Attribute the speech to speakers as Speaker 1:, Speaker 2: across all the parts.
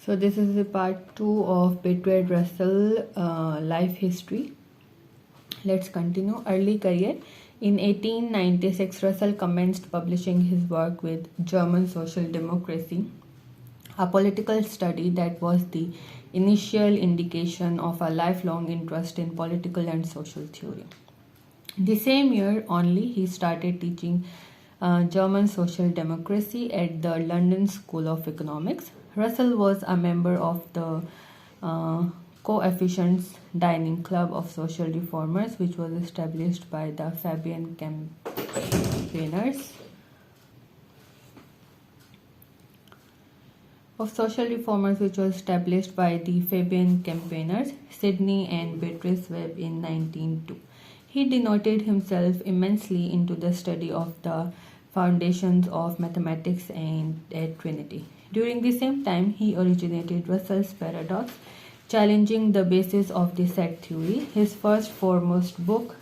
Speaker 1: So this is the part 2 of Bertrand Russell life history. Let's continue. Early career. In 1896, Russell commenced publishing his work with German Social Democracy, a political study that was the initial indication of a lifelong interest in political and social theory. The same year only, he started teaching German social democracy at the London School of Economics. Russell was a member of the Coefficients Dining Club of Social Reformers, which was established by the Fabian campaigners. Which was established by the Fabian campaigners, Sidney and Beatrice Webb in 1902. He devoted himself immensely into the study of the foundations of mathematics and at Trinity. During the same time, he originated Russell's paradox, challenging the basis of the set theory. His first foremost book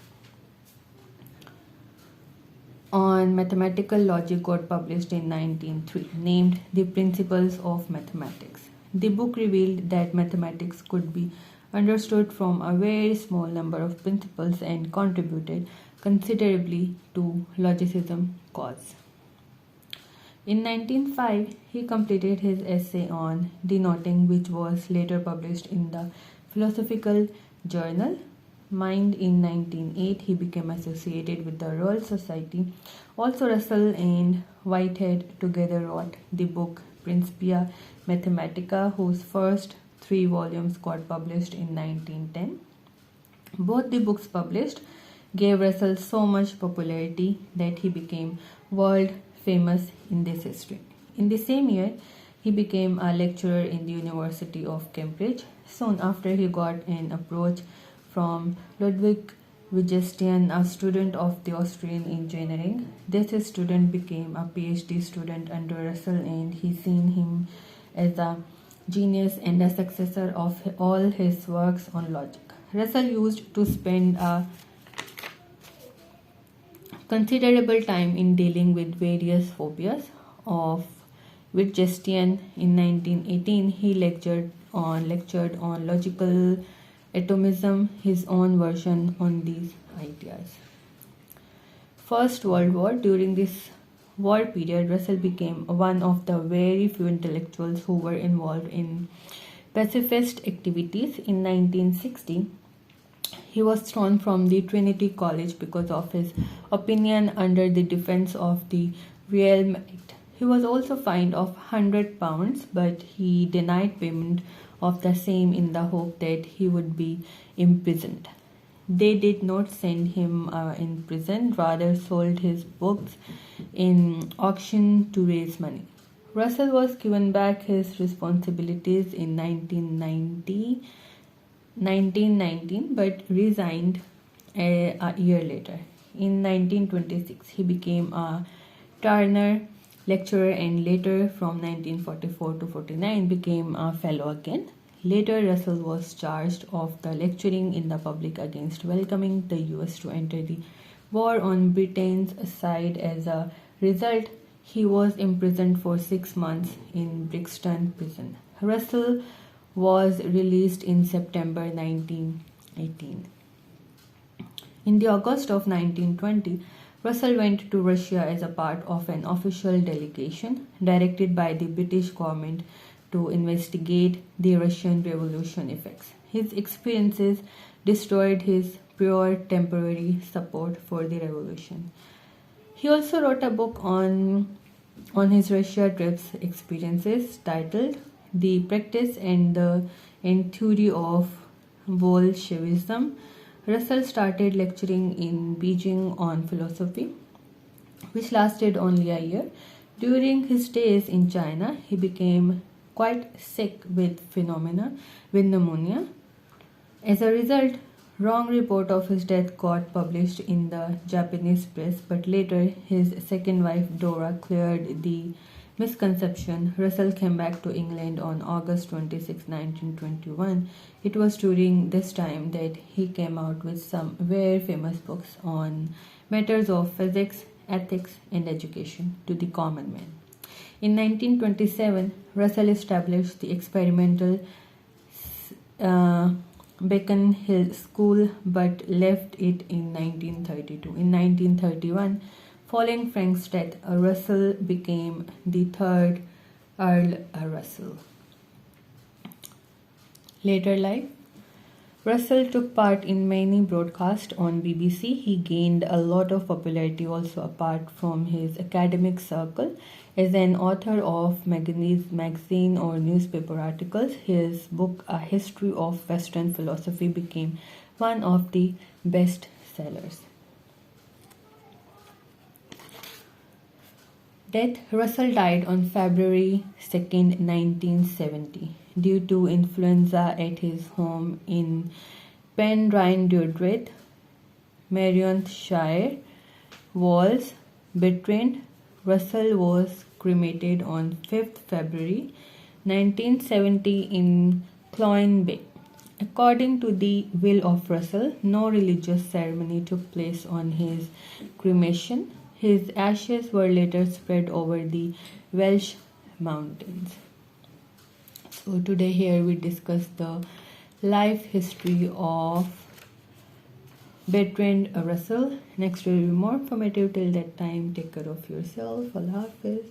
Speaker 1: on mathematical logic got published in 1903, named The Principles of Mathematics. The book revealed that mathematics could be understood from a very small number of principles and contributed considerably to logicism cause. In 1905, he completed his essay on denoting, which was later published in the Philosophical Journal. Mind. In 1908, he became associated with the Royal Society. Also, Russell and Whitehead together wrote the book Principia Mathematica, whose first 3 volumes got published in 1910. Both the books published gave Russell so much popularity that he became world famous in this history. In the same year, he became a lecturer in the University of Cambridge. Soon after, he got an approach from Ludwig Wittgenstein, a student of the Austrian engineering. This student became a PhD student under Russell, and he seen him as a genius and a successor of all his works on logic. Russell used to spend a considerable time in dealing with various phobias of Wittgenstein. In 1918, he lectured on logical atomism, his own version on these ideas. First World War. During this war period, Russell became one of the very few intellectuals who were involved in pacifist activities. In 1960, he was thrown from the Trinity College because of his opinion under the Defense of the Realm Act. He was also fined of £100, but he denied payment of the same in the hope that he would be imprisoned. They did not send him in prison, rather sold his books in auction to raise money. Russell was given back his responsibilities in 1919, but resigned a year later. In 1926, he became a Turner lecturer and later from 1944 to 49 became a fellow again. Later, Russell was charged of the lecturing in the public against welcoming the US to enter the war on Britain's side. As a result, he was imprisoned for 6 months in Brixton prison. Russell was released in September 1918. In the August of 1920, Russell went to Russia as a part of an official delegation directed by the British government to investigate the Russian Revolution effects. His experiences destroyed his prior temporary support for the revolution. He also wrote a book on his Russia trips experiences titled The Practice and Theory of Bolshevism. Russell started lecturing in Beijing on philosophy, which lasted only a year. During his days in China, he became quite sick with pneumonia. As a result, wrong report of his death got published in the Japanese press, but later his second wife Dora cleared the misconception. Russell came back to England on August 26, 1921. It was during this time that he came out with some very famous books on matters of physics, ethics, and education to the common man. In 1927, Russell established the experimental uh, Beacon Hill School but left it in 1932. In 1931, following Frank's death, Russell became the third Earl Russell. Later life. Russell took part in many broadcasts on BBC. He gained a lot of popularity also apart from his academic circle. As an author of magazine or newspaper articles, his book A History of Western Philosophy became one of the best sellers. Death. Russell died on February 2nd, 1970 due to influenza at his home in Penrhyn-Dewdreth, Merionethshire, Wales. Bertrand Russell was cremated on 5th February 1970 in Cloyne Bay. According to the will of Russell, no religious ceremony took place on his cremation. His ashes were later spread over the Welsh mountains. So today here we discuss the life history of Bertrand Russell. Next will be more informative. Till that time, take care of yourself. Allah Hafiz.